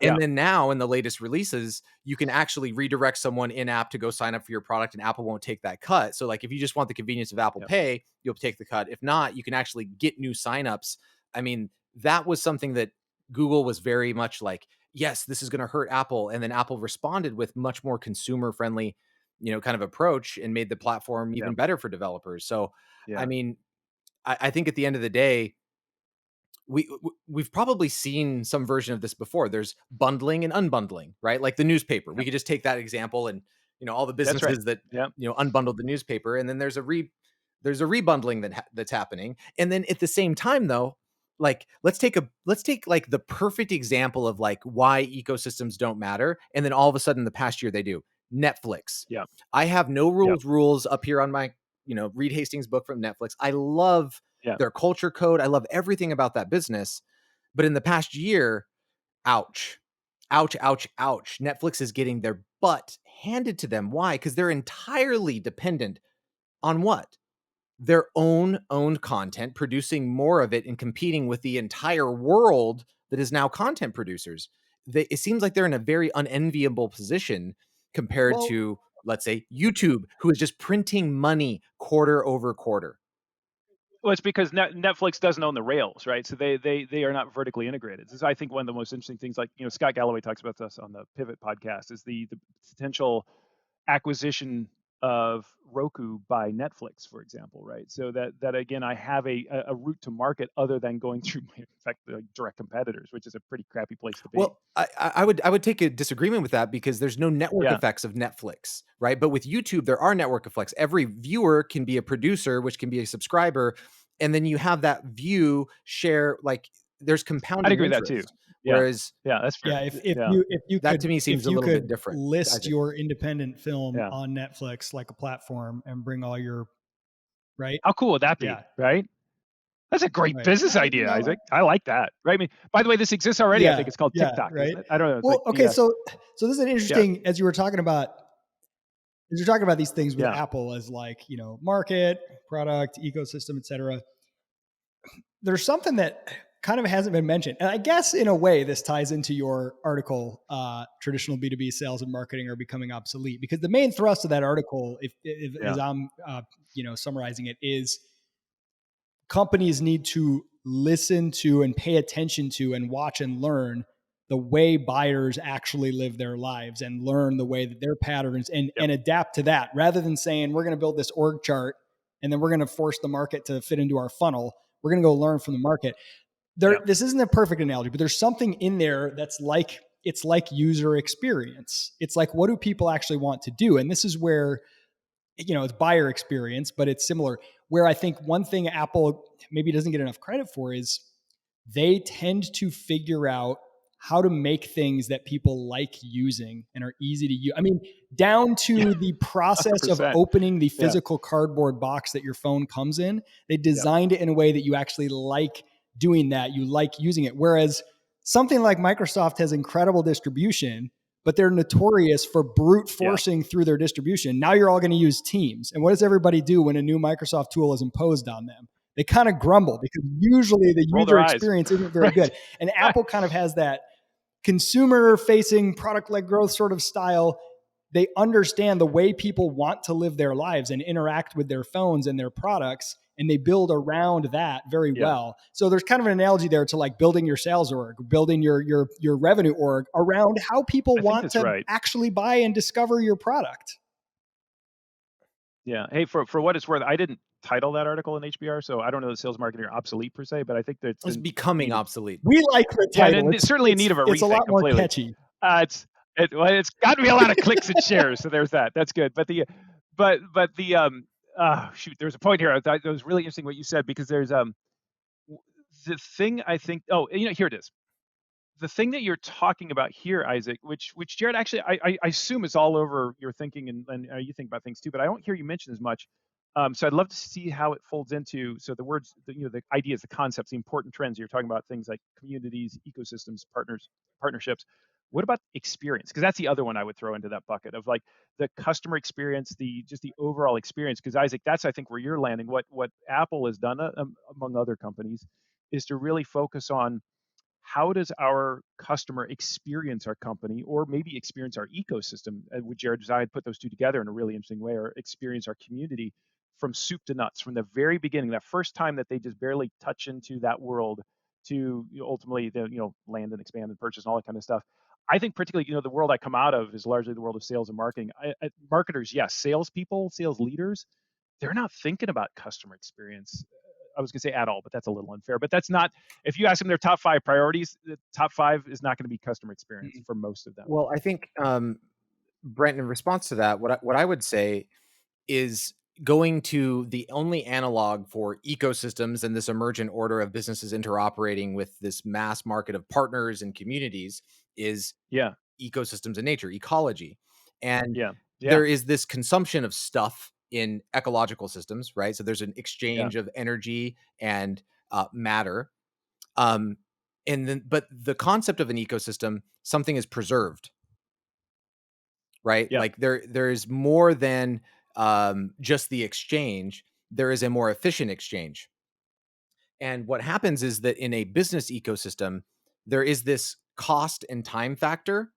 Yeah, And then now in the latest releases, you can actually redirect someone in app to go sign up for your product and Apple won't take that cut. So like if you just want the convenience of Apple yeah, Pay, you'll take the cut. If not, you can actually get new signups. I mean, that was something that Google was very much like, yes, this is going to hurt Apple. And then Apple responded with much more consumer friendly, kind of approach and made the platform yeah, even better for developers. So, I yeah, mean, I think at the end of the day, we've probably seen some version of this before. There's bundling and unbundling, right? Like the newspaper. We yeah. could just take that example and all the That's right. businesses that Yeah, unbundled the newspaper, and then there's a rebundling that's happening. And then at the same time, though, like let's take like the perfect example of like why ecosystems don't matter, and then all of a sudden the past year they do. Netflix. yeah, I have no yeah, rules up here on my Reed Hastings book from Netflix. I love yeah, their culture code. I love everything about that business. But in the past year, ouch, ouch, ouch, ouch. Netflix is getting their butt handed to them. Why? Because they're entirely dependent on what? Their own owned content, producing more of it and competing with the entire world that is now content producers. It seems like they're in a very unenviable position compared Well, to, let's say, YouTube, who is just printing money quarter over quarter. well, it's because Netflix doesn't own the rails, right? So they are not vertically integrated. This is, I think, one of the most interesting things. Like, Scott Galloway talks about this on the Pivot podcast, is the potential acquisition of Roku by Netflix, for example, right? So that again, I have a route to market other than going through my, in fact, the direct competitors, which is a pretty crappy place to be. Well, I would take a disagreement with that because there's no network Yeah, effects of Netflix, right? But with YouTube, there are network effects. Every viewer can be a producer, which can be a subscriber, and then you have that view share. Like there's I'd compounding agree with that too. interest. Yeah, Whereas yeah, that's fair. Yeah, Yeah, that to me seems if a you little bit could different, list Isaac. your independent film yeah. on Netflix like a platform and bring all your right? How cool would that be, Yeah, right? That's a great right. business idea, Isaac. I like that. Right? I mean, by the way, this exists already. I think Yeah, it's called yeah, TikTok, isn't right. it? I don't know. It's like Well, okay, so this is an yeah, interesting as you were talking about these things with yeah, Apple as like, market, product, ecosystem, et cetera. There's something that kind of hasn't been mentioned. And I guess in a way, this ties into your article, traditional B2B sales and marketing are becoming obsolete, because the main thrust of that article, if yeah, as I'm, summarizing it, is companies need to listen to and pay attention to and watch and learn the way buyers actually live their lives and learn the way that their patterns yep, and adapt to that, rather than saying we're going to build this org chart and then we're going to force the market to fit into our funnel. We're going to go learn from the market. yep, This isn't a perfect analogy, but there's something in there that's like, it's like user experience. It's like, what do people actually want to do? And this is where, it's buyer experience, but it's similar. Where I think one thing Apple maybe doesn't get enough credit for is they tend to figure out how to make things that people like using and are easy to use. I mean, down yeah, to the process of 100%. opening the Yeah, physical cardboard box that your phone comes in. They yep, designed it in a way that you actually like doing that. You like using it. Whereas something like Microsoft has incredible distribution, but they're notorious for brute yeah. forcing through their distribution. Now you're all going to use Teams. And what does everybody do when a new Microsoft tool is imposed on them? They kind of grumble because usually the Roll their user eyes, experience isn't very right? good. And Apple kind of has that consumer facing product led growth sort of style. They understand the way people want to live their lives and interact with their phones and their products, and they build around that very Yeah, well. So there's kind of an analogy there to like building your sales org, building your revenue org around how people I think want that's to right. actually buy and discover your product. Yeah. Hey, for what it's worth, I didn't title that article in HBR, so I don't know that sales marketing are obsolete per se, but I think that it's It's in becoming need of obsolete. We like the yeah, title. and it's certainly in need of a It's a rethink lot more completely. catchy. It's well, it's got to be a lot of clicks and shares, so there's that. That's good. But the shoot, there's a point here. I thought it was really interesting what you said because there's the thing I think. Oh, here it is. The thing that you're talking about here, Isaac, which Jared actually I assume is all over your thinking and you think about things too, but I don't hear you mention as much. So I'd love to see how it folds into so the words, the ideas, the concepts, the important trends. You're talking about things like communities, ecosystems, partnerships. What about experience? Because that's the other one I would throw into that bucket of like the customer experience, the overall experience. Because Isaac, that's I think where you're landing. What Apple has done among other companies is to really focus on how does our customer experience our company or maybe experience our ecosystem, with Jared Zayed put those two together in a really interesting way, or experience our community from soup to nuts from the very beginning, that first time that they just barely touch into that world to ultimately the land and expand and purchase and all that kind of stuff. I think particularly the world I come out of is largely the world of sales and marketing. Marketers, yes, salespeople, sales leaders, they're not thinking about customer experience. I was going to say at all, but that's a little unfair. But that's not, if you ask them their top 5 priorities, the top 5 is not going to be customer experience for most of them. Well, I think, Brent, in response to that, what I would say is going to the only analog for ecosystems and this emergent order of businesses interoperating with this mass market of partners and communities is Yeah. ecosystems in nature, ecology. And Yeah. Yeah. there is this consumption of stuff in ecological systems, right? So there's an Yeah. exchange of energy and matter. Um, and then, but the concept of an ecosystem, something is preserved, right? Yeah. Like there is more than just the exchange. There is a more efficient exchange. And what happens is that in a business ecosystem, there is this cost and time factor,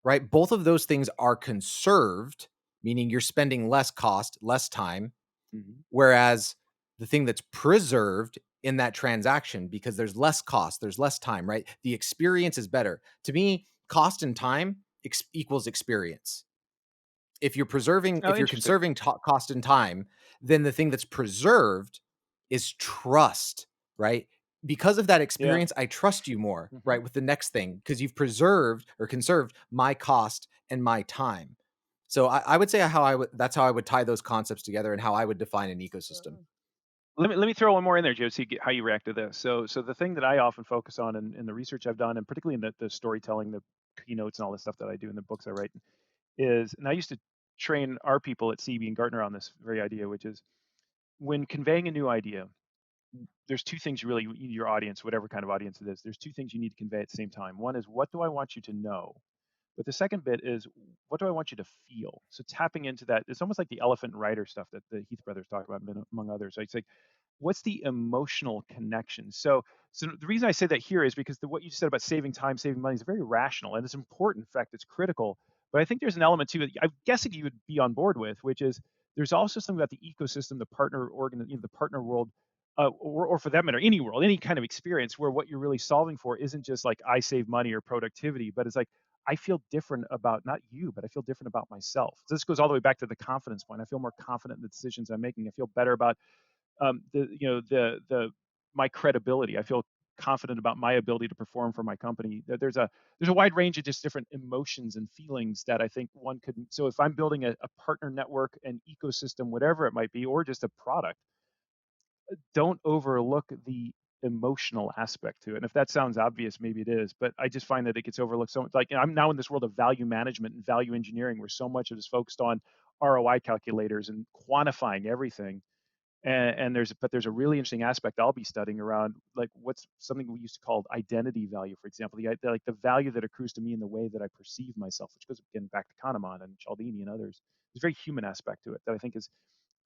right? Both of those things are conserved, meaning you're spending less cost, less time, Mhm. whereas the thing that's preserved in that transaction, because there's less cost, there's less time, right? The experience is better. To me, cost and time equals experience. If you're preserving, Oh, if you're interesting. conserving cost and time, then the thing that's preserved is trust, right? Because of that Yeah. experience, I trust you more, Hmm. right? With the next thing, because you've preserved or conserved my cost and my time. So I would say that's how I would tie those concepts together and how I would define an ecosystem. Let me throw one more in there, Joe, see how you react to this. So the thing that I often focus on in the research I've done, and particularly in the storytelling, the keynotes, and all the stuff that I do in the books I write, is, and I used to train our people at CB and Gartner on this very idea, which is when conveying a new idea, there's two things really, your audience, whatever kind of audience it is, there's two things you need to convey at the same time. One is, what do I want you to know? But the second bit is, what do I want you to feel? So tapping into that, it's almost like the elephant and rider stuff that the Heath brothers talk about, among others. So it's like, what's the emotional connection? So the reason I say that here is because what you said about saving time, saving money is very rational, and it's important. In fact, it's critical. But I think there's an element too that I'm guessing you would be on board with, which is, there's also something about the ecosystem, the partner the partner world, or for that matter, any world, any kind of experience where what you're really solving for isn't just like, I save money or productivity, but it's like, I feel different about not you, but I feel different about myself. So this goes all the way back to the confidence point. I feel more confident in the decisions I'm making. I feel better about the my credibility. I feel confident about my ability to perform for my company. There's a wide range of just different emotions and feelings that I think one could. So if I'm building a partner network, an ecosystem, whatever it might be, or just a product, don't overlook the emotional aspect to it. And if that sounds obvious, maybe it is, but I just find that it gets overlooked so much. Like, I'm now in this world of value management and value engineering, where so much of it is focused on ROI calculators and quantifying everything. And there's a really interesting aspect I'll be studying around, like, what's something we used to call identity value, for example, like the value that accrues to me in the way that I perceive myself, which goes again back to Kahneman and Cialdini and others. There's a very human aspect to it that I think is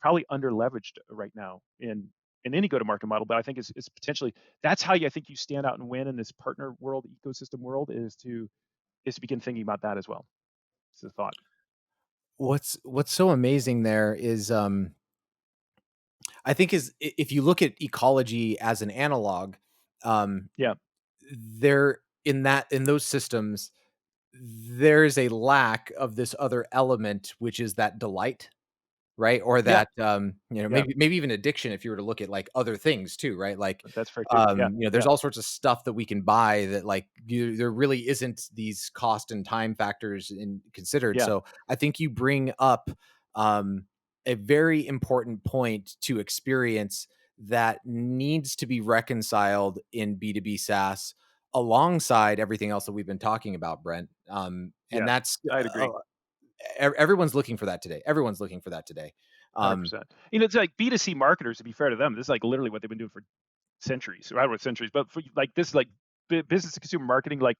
probably under leveraged right now in any go-to-market model, but I think it's potentially, that's how I think you stand out and win in this partner world, ecosystem world, is to begin thinking about that as well. It's a thought. What's so amazing there is, I think if you look at ecology as an analog, um, Yeah, there in those systems, there is a lack of this other element, which is that delight. Right? Or yeah, that, yeah. maybe even addiction if you were to look at, like, other things too, right? Like, That's fair too. Yeah, there's yeah, all sorts of stuff that we can buy that, like, there really isn't these cost and time factors considered. yeah. So I think you bring up, um, a very important point to experience that needs to be reconciled in B2B SaaS alongside everything else that we've been talking about, Brent. And Yeah, that's, I'd agree. everyone's looking for that today. Everyone's looking for that today. Um, 100%. It's like B2C marketers, to be fair to them, this is like literally what they've been doing for centuries. Or I don't know, centuries, but for like this, like business to consumer marketing, like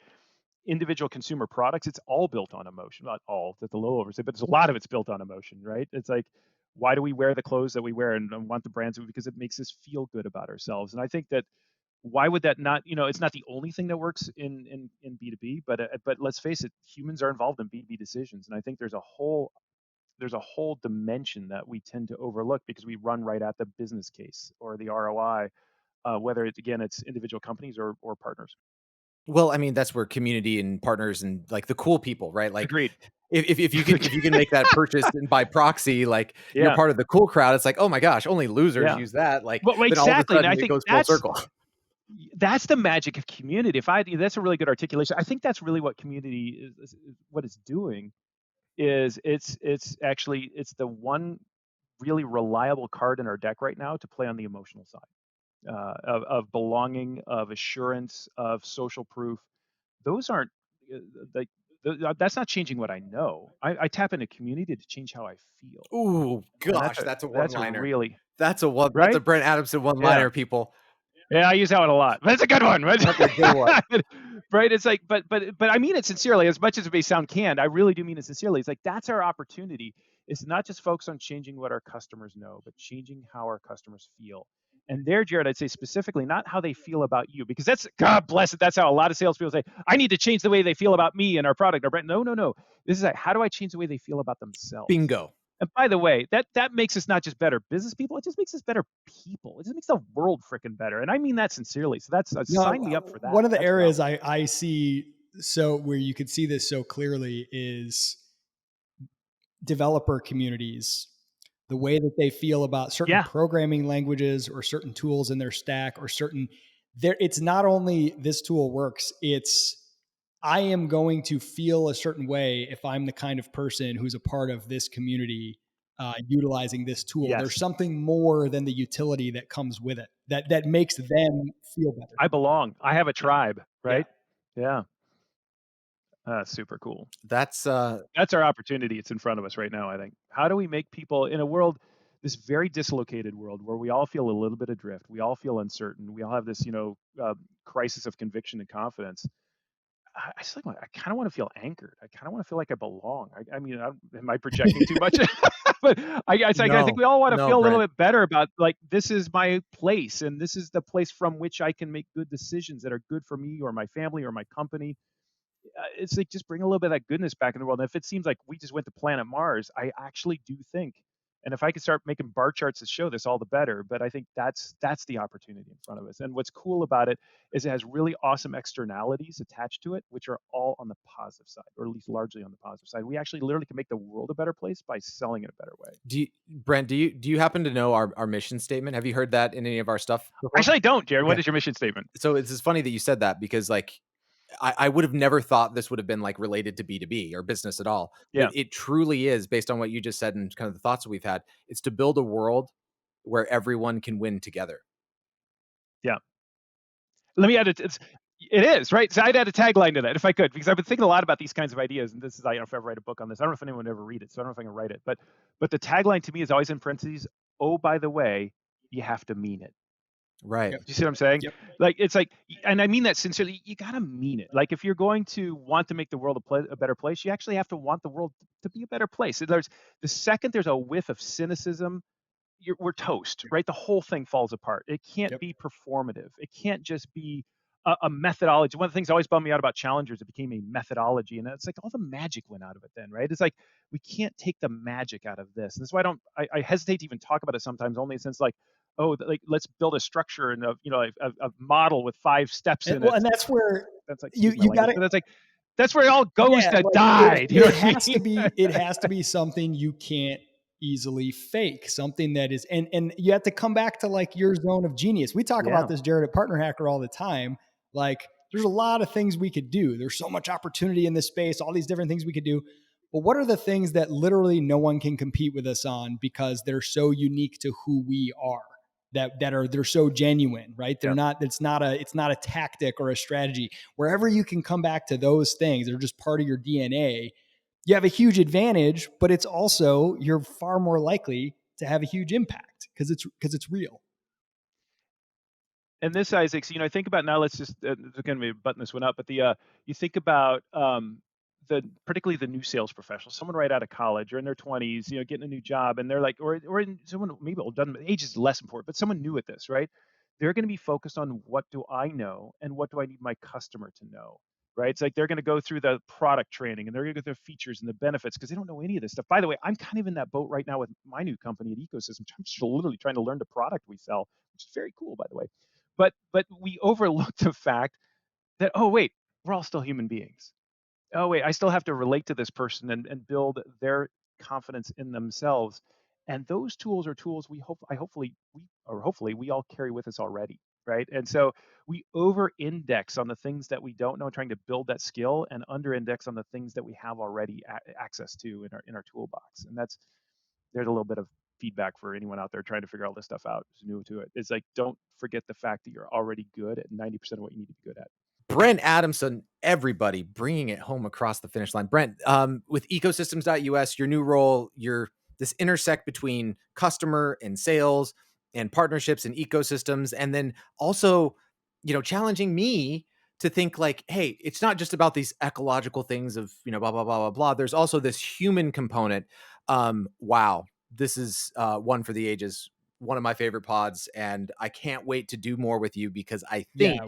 individual consumer products, it's all built on emotion. Not all, that's a little oversight, but there's a lot of it's built on emotion, right? It's like, why do we wear the clothes that we wear and want the brands? Because it makes us feel good about ourselves. And I think that, why would that not, it's not the only thing that works in B2B, but let's face it, humans are involved in B2B decisions. And I think there's a whole dimension that we tend to overlook because we run right at the business case or the ROI, whether it's individual companies or partners. well, I mean, that's where community and partners and, like, the cool people, right? Like, Agreed. if you can make that purchase and by proxy, like, you're Yeah, part of the cool crowd, it's like, "Oh my gosh, only losers yeah. use that." Like, Well, then all of a exactly, and I sudden it think goes full that's circle. that's the magic of community. That's a really good articulation. I think that's really what community is what it's doing. Is it's actually it's the one really reliable card in our deck right now to play on the emotional side, of belonging, of assurance, of social proof. Those aren't uh, like that's not changing what I know. I tap into community to change how I feel, Ooh, and gosh, that's a that's a one-liner. really That's a right. Brent Adamson Yeah, one-liner, people. yeah, I use that one a lot. But it's a good one, right? That's a good one. Right? It's like, but I mean it sincerely. As much as it may sound canned, I really do mean it sincerely. It's like, that's our opportunity. Is not just focus on changing what our customers know, but changing how our customers feel. And there, Jared, I'd say specifically not how they feel about you, because that's, God bless it. That's how a lot of salespeople say, I need to change the way they feel about me and our product, our brand. No, no, no. This is like, how do I change the way they feel about themselves? Bingo. And by the way, that makes us not just better business people, it just makes us better people. It just makes the world freaking better. And I mean that sincerely. So that's No, sign me up for that. one of the That's where I'm areas going. I see so where you could see this so clearly is developer communities, the way that they feel about certain Yeah. programming languages or certain tools in their stack or certain there, it's not only this tool works, it's I am going to feel a certain way if I'm the kind of person who's a part of this community utilizing this tool. There's Yes. something more than the utility that comes with it that makes them feel better. I belong. I have a Yeah. tribe, Yeah. right? Yeah. Super cool. That's That's our opportunity. It's in front of us right now, I think. How do we make people in a world, this very dislocated world where we all feel a little bit adrift, we all feel uncertain, we all have this, crisis of conviction and confidence. I just like, I kind of want to feel anchored. I kind of want to feel like I belong. I mean, am I projecting too much? But it's like, I think no, we all want to no, feel a little Brent. bit better about like, this is my place and this is the place from which I can make good decisions that are good for me or my family or my company. It's like just bring a little bit of that goodness back in the world. And if it seems like we just went to planet Mars, I actually do think, and if I could start making bar charts that show this, all the better. But I think that's the opportunity in front of us. And what's cool about it is it has really awesome externalities attached to it, which are all on the positive side, or at least largely on the positive side. We actually literally can make the world a better place by selling it a better way. Brent, do you happen to know our mission statement? Have you heard that in any of our stuff before? Actually, I don't, Jared. What Okay. is your mission statement? So it's funny that you said that because like I would have never thought this would have been like related to B2B or business at all. But Yeah. it truly is based on what you just said and kind of the thoughts that we've had. It's to build a world where everyone can win together. Yeah. Let me add it. It is, right? So I'd add a tagline to that if I could, because I've been thinking a lot about these kinds of ideas. And this is, I don't know if I ever write a book on this. I don't know if anyone would ever read it. So I don't know if I can write it. But the tagline to me is always in parentheses, oh, by the way, you have to mean it. Right. Yep. Do you see what I'm saying? Yep. Like, it's like, and I mean that sincerely, you got to mean it. Like, if you're going to want to make the world a better place, you actually have to want the world to be a better place. And the second there's a whiff of cynicism, we're toast, right? The whole thing falls apart. It can't Yep. be performative. It can't just be a methodology. One of the things that always bummed me out about Challengers, it became a methodology, and it's like all the magic went out of it then, right? It's like we can't take the magic out of this. And that's why I hesitate to even talk about it sometimes, only since like, oh, like let's build a structure and a model with 5 steps in Well, it. and that's where That's like, you excuse my you got language, to but that's where it all goes yeah, to like die. You know it what I has to mean? be something you can't easily fake, something that is and you have to come back to like your zone of genius. We talk Yeah. about this, Jared, at Partner Hacker all the time. Like there's a lot of things we could do. There's so much opportunity in this space, all these different things we could do. But what are the things that literally no one can compete with us on because they're so unique to who we are? They're so genuine, right? They're Yeah. not, it's not a tactic or a strategy. Wherever you can come back to those things, they're just part of your DNA. You have a huge advantage, but it's also, you're far more likely to have a huge impact because it's real. And this, Isaac, so, I think about now, let's just going to button this one up, but you think about particularly the new sales professional, someone right out of college or in their 20s, getting a new job, and they're like, or in someone maybe old, age is less important, but someone new at this, right? They're going to be focused on what do I know and what do I need my customer to know, right? It's like they're going to go through the product training and they're going to go through the features and the benefits because they don't know any of this stuff. By the way, I'm kind of in that boat right now with my new company at Ecosystem. I'm just literally trying to learn the product we sell, which is very cool, by the way. But we overlook the fact that, oh wait, we're all still human beings. Oh wait, I still have to relate to this person and build their confidence in themselves. And those tools are tools hopefully we all carry with us already, right? And so we over-index on the things that we don't know, trying to build that skill, and under-index on the things that we have already access to in our toolbox. And there's a little bit of feedback for anyone out there trying to figure all this stuff out who's new to it. It's like, don't forget the fact that you're already good at 90% of what you need to be good at. Brent Adamson, everybody bringing it home across the finish line. Brent, with ecosystems.us, your new role, you're this intersect between customer and sales and partnerships and ecosystems. And then also, challenging me to think like, hey, it's not just about these ecological things of, blah, blah, blah, blah, blah. There's also this human component. Wow. This is one for the ages, one of my favorite pods. And I can't wait to do more with you because I think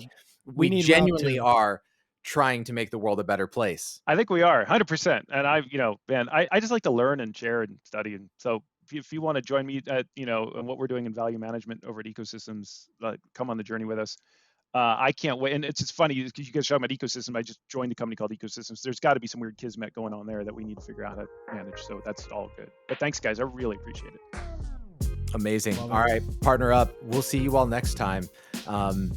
we need round genuinely 2. are trying to make the world a better place. I think we are 100%. And I just like to learn and share and study. And so if you want to join me at, what we're doing in value management over at Ecosystems, come on the journey with us. I can't wait. And it's just funny because you guys are talking about ecosystem. I just joined a company called Ecosystems. There's got to be some weird kismet going on there that we need to figure out how to manage. So that's all good. But thanks, guys. I really appreciate it. Amazing. All right, partner up. We'll see you all next time.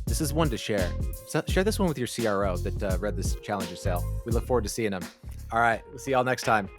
This is one to share. So share this one with your CRO that read this Challenger sale. We look forward to seeing them. All right, we'll see y'all next time.